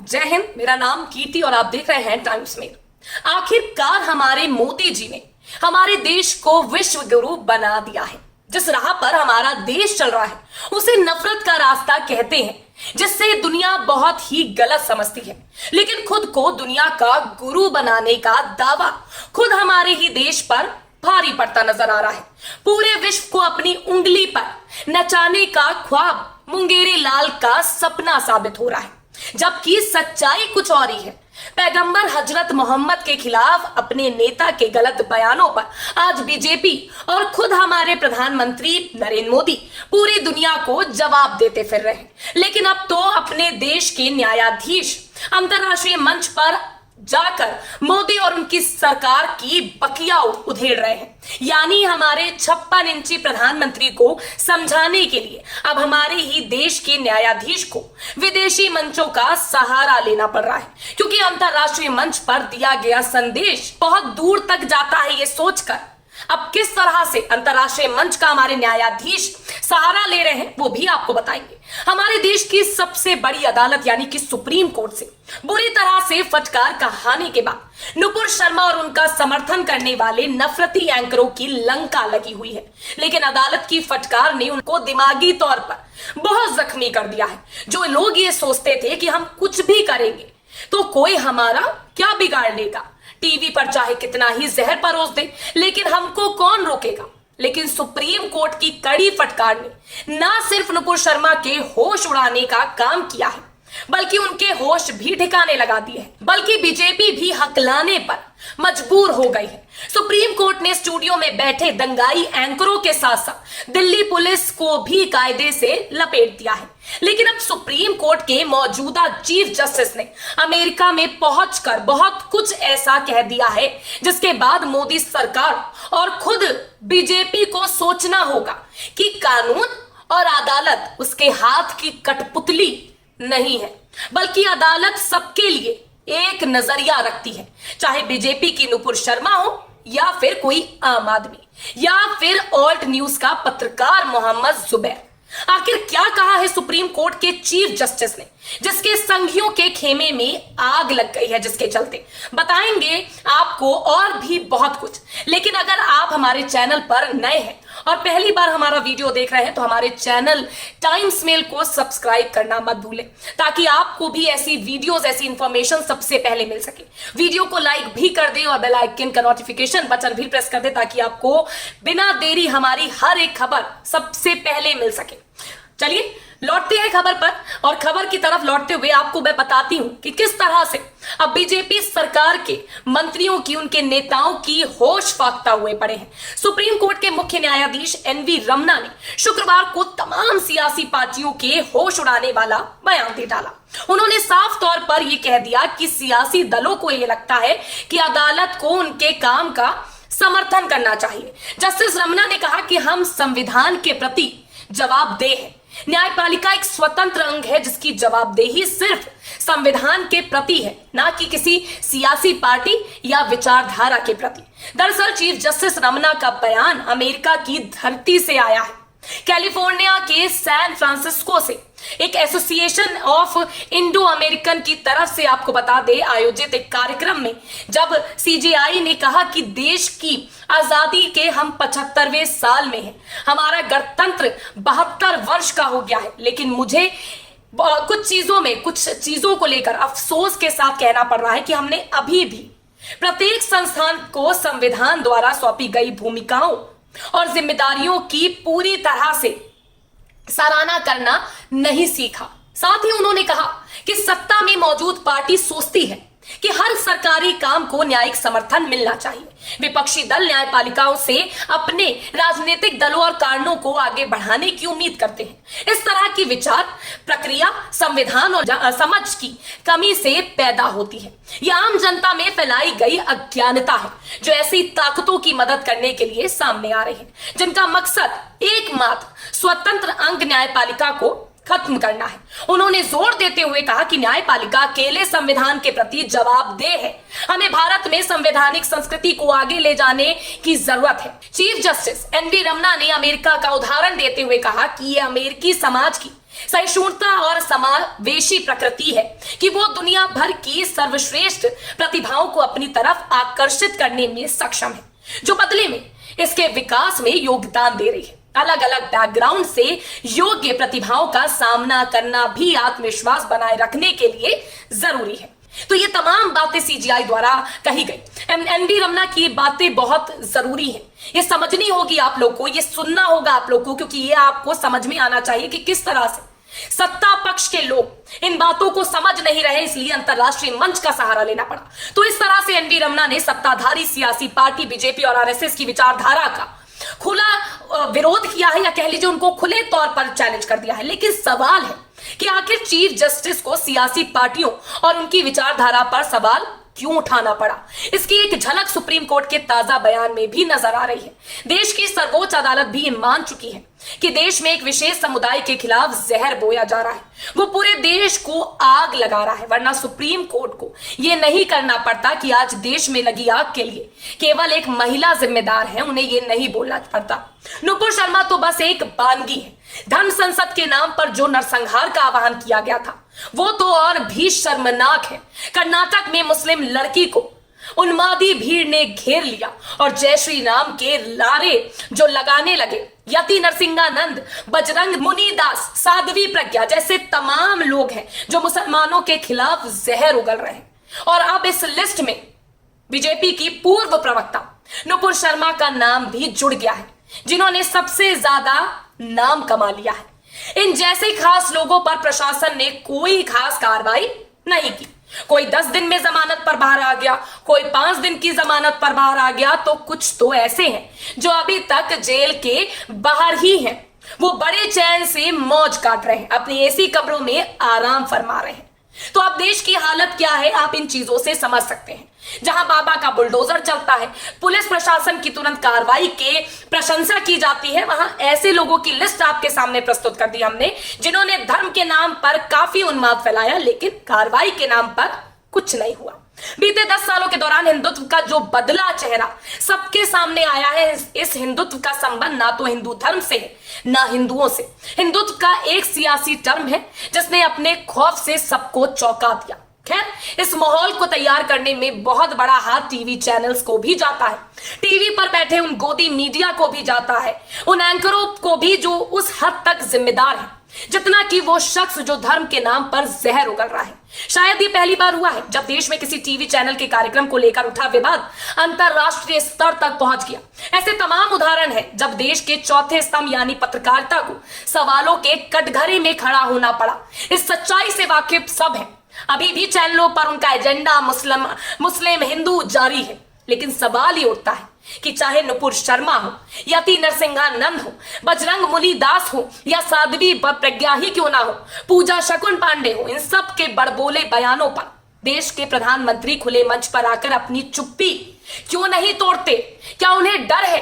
जय हिंद। मेरा नाम कीर्ति और आप देख रहे हैं टाइम्स मेल। आखिरकार हमारे मोदी जी ने हमारे देश को विश्व गुरु बना दिया है। जिस राह पर हमारा देश चल रहा है उसे नफरत का रास्ता कहते हैं, जिससे दुनिया बहुत ही गलत समझती है। लेकिन खुद को दुनिया का गुरु बनाने का दावा खुद हमारे ही देश पर भारी पड़ता नजर आ रहा है। पूरे विश्व को अपनी उंगली पर नचाने का ख्वाब मुंगेरी लाल का सपना साबित हो रहा है, जबकि सच्चाई कुछ और ही है। पैगंबर हजरत मोहम्मद के खिलाफ अपने नेता के गलत बयानों पर आज बीजेपी और खुद हमारे प्रधानमंत्री नरेंद्र मोदी पूरी दुनिया को जवाब देते फिर रहे हैं। लेकिन अब तो अपने देश के न्यायाधीश अंतर्राष्ट्रीय मंच पर जाकर मोदी और उनकी सरकार की बकिया उधेड़ रहे हैं। यानी हमारे 56 इंची प्रधानमंत्री को समझाने के लिए अब हमारे ही देश के न्यायाधीश को विदेशी मंचों का सहारा लेना पड़ रहा है, क्योंकि अंतर्राष्ट्रीय मंच पर दिया गया संदेश बहुत दूर तक जाता है। ये सोचकर अब किस तरह से अंतर्राष्ट्रीय मंच का हमारे न्यायाधीश सहारा ले रहे हैं वो भी आपको बताएंगे। हमारे देश की सबसे बड़ी अदालत यानी कि सुप्रीम कोर्ट से बुरी तरह से फटकार खाने के बाद नुपुर शर्मा और उनका समर्थन करने वाले नफरती एंकरों की लंका लगी हुई है। लेकिन अदालत की फटकार ने उनको दिमागी तौर पर बहुत जख्मी कर दिया है। जो लोग ये सोचते थे कि हम कुछ भी करेंगे तो कोई हमारा क्या बिगाड़ लेगा, टीवी पर चाहे कितना ही जहर परोस दे लेकिन हमको कौन रोकेगा। लेकिन सुप्रीम कोर्ट की कड़ी फटकार ने ना सिर्फ नुपुर शर्मा के होश उड़ाने का काम किया है, बल्कि उनके होश भी ठिकाने लगा दिए हैं। बल्कि बीजेपी भी हकलाने पर मजबूर हो गई है। सुप्रीम कोर्ट ने स्टूडियो में बैठे दंगाई एंकरों के साथ साथ दिल्ली पुलिस को भी कायदे से लपेट दिया है। लेकिन अब सुप्रीम कोर्ट के मौजूदा चीफ जस्टिस ने अमेरिका में पहुंचकर बहुत कुछ ऐसा कह दिया है, जिसके बाद मोदी सरकार और खुद बीजेपी को सोचना होगा कि कानून और अदालत उसके हाथ की कठपुतली नहीं है, बल्कि अदालत सबके लिए एक नजरिया रखती है। चाहे बीजेपी की नुपुर शर्मा हो या फिर कोई आम आदमी या फिर ऑल्ट न्यूज का पत्रकार मोहम्मद जुबैर। आखिर क्या कहा है सुप्रीम कोर्ट के चीफ जस्टिस ने, जिसके संघियों के खेमे में आग लग गई है, जिसके चलते बताएंगे आपको और भी बहुत कुछ। लेकिन अगर आप हमारे चैनल पर नए हैं और पहली बार हमारा वीडियो देख रहे हैं तो हमारे चैनल टाइम्स मेल को सब्सक्राइब करना मत भूलें, ताकि आपको भी ऐसी वीडियोस, ऐसी इंफॉर्मेशन सबसे पहले मिल सके। वीडियो को लाइक भी कर दें और बेल आइकन का नोटिफिकेशन बटन भी प्रेस कर दें, ताकि आपको बिना देरी हमारी हर एक खबर सबसे पहले मिल सके। चलिए लौटते हैं खबर पर, और खबर की तरफ लौटते हुए आपको मैं बताती हूं कि किस तरह से अब बीजेपी सरकार के मंत्रियों की, उनके नेताओं की होश फाकता हुए पड़े हैं। सुप्रीम कोर्ट के मुख्य न्यायाधीश एनवी रमना ने शुक्रवार को तमाम सियासी पार्टियों के होश उड़ाने वाला बयान दे डाला। उन्होंने साफ तौर पर यह कह दिया कि सियासी दलों को यह लगता है कि अदालत को उनके काम का समर्थन करना चाहिए। जस्टिस रमना ने कहा कि हम संविधान के प्रति जवाबदेह हैं। न्यायपालिका एक स्वतंत्र अंग है जिसकी जवाबदेही सिर्फ संविधान के प्रति है, ना कि किसी सियासी पार्टी या विचारधारा के प्रति। दरअसल चीफ जस्टिस रमना का बयान अमेरिका की धरती से आया है। कैलिफोर्निया के सैन फ्रांसिस्को से एक एसोसिएशन ऑफ इंडो अमेरिकन की तरफ से आपको बता दे आयोजित एक कार्यक्रम में जब सीजेआई ने कहा कि देश की आजादी के हम 75वें साल में हैं, हमारा गणतंत्र 72 वर्ष का हो गया है, लेकिन मुझे कुछ चीजों को लेकर अफसोस के साथ कहना पड़ रहा है कि हमने अभी भी प्रत्येक संस्थान को संविधान द्वारा सौंपी गई भूमिकाओं और जिम्मेदारियों की पूरी तरह से सराहना करना नहीं सीखा। साथ ही उन्होंने कहा कि सत्ता में मौजूद पार्टी सोचती है कि हर सरकारी काम को न्यायिक समर्थन मिलना चाहिए। विपक्षी दल न्यायपालिकाओं से अपने राजनीतिक दलों और कारणों को आगे बढ़ाने की उम्मीद करते हैं। इस तरह की विचार प्रक्रिया संविधान और समझ की कमी से पैदा होती है। यह आम जनता में फैलाई गई अज्ञानता है, जो ऐसी ताकतों की मदद करने के लिए सामने आ रही है, जिनका मकसद एकमात्र स्वतंत्र अंग न्यायपालिका को खत्म करना है। उन्होंने जोर देते हुए कहा कि न्यायपालिका अकेले संविधान के प्रति जवाबदेह है। हमें भारत में संवैधानिक संस्कृति को आगे ले जाने की जरूरत है। चीफ जस्टिस एनवी रमना ने अमेरिका का उदाहरण देते हुए कहा कि यह अमेरिकी समाज की सहिष्णुता और समावेशी प्रकृति है कि वो दुनिया भर की सर्वश्रेष्ठ प्रतिभाओं को अपनी तरफ आकर्षित करने में सक्षम है, जो बदले में इसके विकास में योगदान दे रही है। अलग अलग बैकग्राउंड से योग्य प्रतिभाओं का सामना करना भी आत्मविश्वास बनाए रखने के लिए जरूरी है। तो ये तमाम बातें सीजीआई द्वारा कही गई। एनवी रमना की ये बातें बहुत जरूरी हैं। ये समझनी होगी आप लोग को, ये सुनना होगा आप लोग को, क्योंकि ये आपको समझ में आना चाहिए कि किस तरह से सत्ता पक्ष के लोग इन बातों को समझ नहीं रहे, इसलिए अंतरराष्ट्रीय मंच का सहारा लेना पड़ा। तो इस तरह से एनवी रमना ने सत्ताधारी सियासी पार्टी बीजेपी और आरएसएस की विचारधारा का खुला विरोध किया है, या कह लीजिए उनको खुले तौर पर चैलेंज कर दिया है। लेकिन सवाल है कि आखिर चीफ जस्टिस को सियासी पार्टियों और उनकी विचारधारा पर सवाल क्यों उठाना पड़ा? इसकी एक झलक सुप्रीम कोर्ट के ताजा बयान में भी नजर आ रही है। देश की सर्वोच्च अदालत भी मान चुकी है कि देश में एक विशेष समुदाय के खिलाफ जहर बोया जा रहा है, वो पूरे देश को आग लगा रहा है। वरना सुप्रीम कोर्ट को यह नहीं करना पड़ता कि आज देश में लगी आग के लिए केवल एक महिला जिम्मेदार है, उन्हें यह नहीं बोलना पड़ता। नुपुर शर्मा तो बस एक बानगी है। धर्म संसद के नाम पर जो नरसंहार का आह्वान किया गया था वो तो और भी शर्मनाक है। कर्नाटक में मुस्लिम लड़की को उन्मादी भीड़ ने घेर लिया और जय श्री राम के नारे जो लगाने लगे। यति नरसिंहानंद, बजरंग मुनिदास, साध्वी प्रज्ञा जैसे तमाम लोग हैं जो मुसलमानों के खिलाफ जहर उगल रहे हैं। और अब इस लिस्ट में बीजेपी की पूर्व प्रवक्ता नुपुर शर्मा का नाम भी जुड़ गया है, जिन्होंने सबसे ज्यादा नाम कमा लिया है। इन जैसे खास लोगों पर प्रशासन ने कोई खास कार्रवाई नहीं की। कोई 10 दिन में जमानत पर बाहर आ गया, कोई 5 दिन की जमानत पर बाहर आ गया, तो कुछ तो ऐसे हैं जो अभी तक जेल के बाहर ही हैं। वो बड़े चैन से मौज काट रहे हैं, अपनी एसी कमरों में आराम फरमा रहे हैं। तो अब देश की हालत क्या है आप इन चीजों से समझ सकते हैं। जहां बाबा का बुलडोजर चलता है, पुलिस प्रशासन की तुरंत कार्रवाई के प्रशंसा की जाती है, वहां ऐसे लोगों की लिस्ट आपके सामने प्रस्तुत कर दी हमने जिन्होंने धर्म के नाम पर काफी उन्माद फैलाया, लेकिन कार्रवाई के नाम पर कुछ नहीं हुआ। बीते 10 सालों के दौरान हिंदुत्व का जो बदला चेहरा सबके सामने आया है, इस हिंदुत्व का संबंध ना तो हिंदू धर्म से है ना हिंदुओं से। हिंदुत्व का एक सियासी टर्म है जिसने अपने खौफ से सबको चौंका दिया। खैर, इस माहौल को तैयार करने में बहुत बड़ा हाथ टीवी चैनल्स को भी जाता है, टीवी पर बैठे उन गोदी मीडिया को भी जाता है, उन एंकरों को भी जो उस हद तक जिम्मेदार है जितना कि वो शख्स जो धर्म के नाम पर जहर उगल रहा है। शायद ये पहली बार हुआ है जब देश में किसी टीवी चैनल के कार्यक्रम को लेकर उठा विवाद अंतरराष्ट्रीय स्तर तक पहुंच गया। ऐसे तमाम उदाहरण हैं जब देश के चौथे स्तंभ यानी पत्रकारिता को सवालों के कटघरे में खड़ा होना पड़ा। इस सच्चाई से वाकिफ सब हैं। अभी भी चैनलों पर उनका एजेंडा मुस्लिम हिंदू जारी है, लेकिन सवाल ये उठता है कि चाहे नुपुर शर्मा हो, यति नरसिंहानंद हो, बजरंग मुनिदास हो या साध्वी प्रज्ञा ही क्यों ना हो, पूजा शकुन पांडे हो, इन सब के बड़बोले बयानों पर देश के प्रधानमंत्री खुले मंच पर आकर अपनी चुप्पी क्यों नहीं तोड़ते? क्या उन्हें डर है?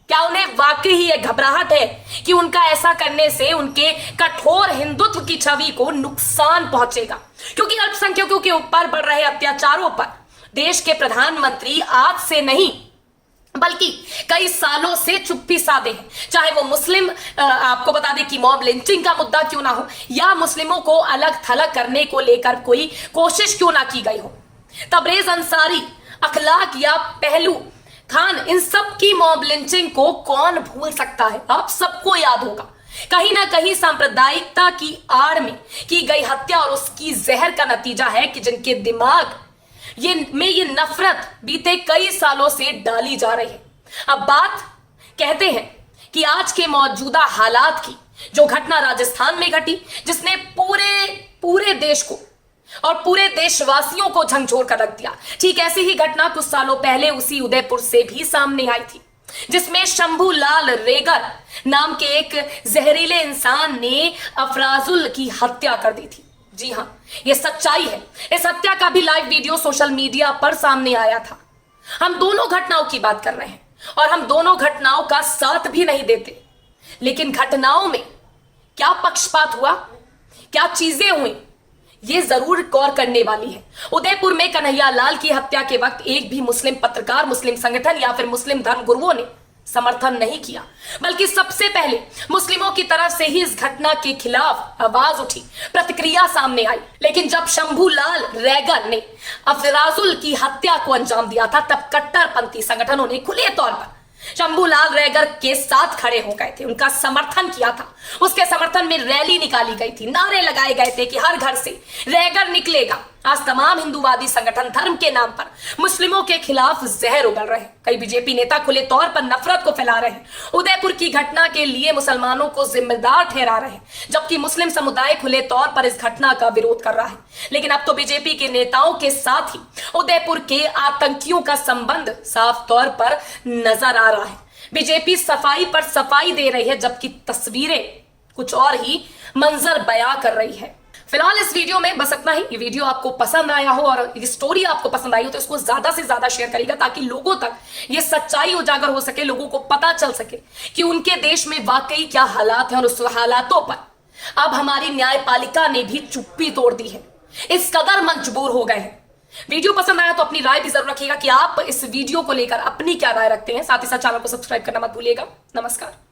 क्या उन्हें वाकई ही ये घबराहट है कि उनका ऐसा करने से उनके कठोर हिंदुत्व की छवि को नुकसान पहुंचेगा? क्योंकि अल्पसंख्यकों के ऊपर बढ़ रहे अत्याचारों पर देश के प्रधानमंत्री आज से नहीं बल्कि कई सालों से चुप्पी साधे हैं। चाहे वो मुस्लिम आपको बता दें कि मॉब लिंचिंग का मुद्दा क्यों ना हो, या मुस्लिमों को अलग थलग करने को लेकर कोई कोशिश क्यों ना की गई हो। तबरेज अंसारी, अखलाक या पहलू खान, इन सब की मॉब लिंचिंग को कौन भूल सकता है? आप सबको याद होगा। कहीं ना कहीं सांप्रदायिकता की आड़ में की गई हत्या और उसकी जहर का नतीजा है कि जिनके दिमाग ये नफरत बीते कई सालों से डाली जा रही है। अब बात कहते हैं कि आज के मौजूदा हालात की, जो घटना राजस्थान में घटी जिसने पूरे देश को और पूरे देशवासियों को झंझोर कर रख दिया, ठीक ऐसी ही घटना कुछ सालों पहले उसी उदयपुर से भी सामने आई थी, जिसमें शंभू लाल रेगर नाम के एक जहरीले इंसान ने अफराजुल की हत्या कर दी थी। जी हां, यह सच्चाई है। इस हत्या का भी लाइव वीडियो सोशल मीडिया पर सामने आया था। हम दोनों घटनाओं की बात कर रहे हैं और हम दोनों घटनाओं का साथ भी नहीं देते, लेकिन घटनाओं में क्या पक्षपात हुआ, क्या चीजें हुई, ये जरूर गौर करने वाली है। उदयपुर में कन्हैया लाल की हत्या के वक्त एक भी मुस्लिम पत्रकार, मुस्लिम संगठन या फिर मुस्लिम धर्म गुरुओं ने समर्थन नहीं किया, बल्कि सबसे पहले मुस्लिमों की तरफ से ही इस घटना के खिलाफ आवाज उठी, प्रतिक्रिया सामने आई। लेकिन जब शंभूलाल रैगर ने अफराजुल की हत्या को अंजाम दिया था, तब कट्टरपंथी संगठनों ने खुले तौर पर शंभूलाल रैगर के साथ खड़े हो गए थे, उनका समर्थन किया था। उसके समर्थन में रैली निकाली गई थी, नारे लगाए गए थे कि हर घर से रैगर निकलेगा। आज तमाम हिंदूवादी संगठन धर्म के नाम पर मुस्लिमों के खिलाफ जहर उगल रहे हैं। कई बीजेपी नेता खुले तौर पर नफरत को फैला रहे हैं, उदयपुर की घटना के लिए मुसलमानों को जिम्मेदार ठहरा रहे हैं, जबकि मुस्लिम समुदाय खुले तौर पर इस घटना का विरोध कर रहा है। लेकिन अब तो बीजेपी के नेताओं के साथ ही उदयपुर के आतंकियों का संबंध साफ तौर पर नजर आ रहा है। बीजेपी सफाई पर सफाई दे रही है, जबकि तस्वीरें कुछ और ही मंजर बयां कर रही है। फिलहाल इस वीडियो में बस इतना ही। ये वीडियो आपको पसंद आया हो और ये स्टोरी आपको पसंद आई हो तो इसको ज्यादा से ज्यादा शेयर करिएगा, ताकि लोगों तक ये सच्चाई उजागर हो सके, लोगों को पता चल सके कि उनके देश में वाकई क्या हालात हैं और उस हालातों पर अब हमारी न्यायपालिका ने भी चुप्पी तोड़ दी है, इस कदर मजबूर हो गए हैं। वीडियो पसंद आया तो अपनी राय भी जरूर रखिएगा कि आप इस वीडियो को लेकर अपनी क्या राय रखते हैं। साथ ही साथ चैनल को सब्सक्राइब करना मत भूलिएगा। नमस्कार।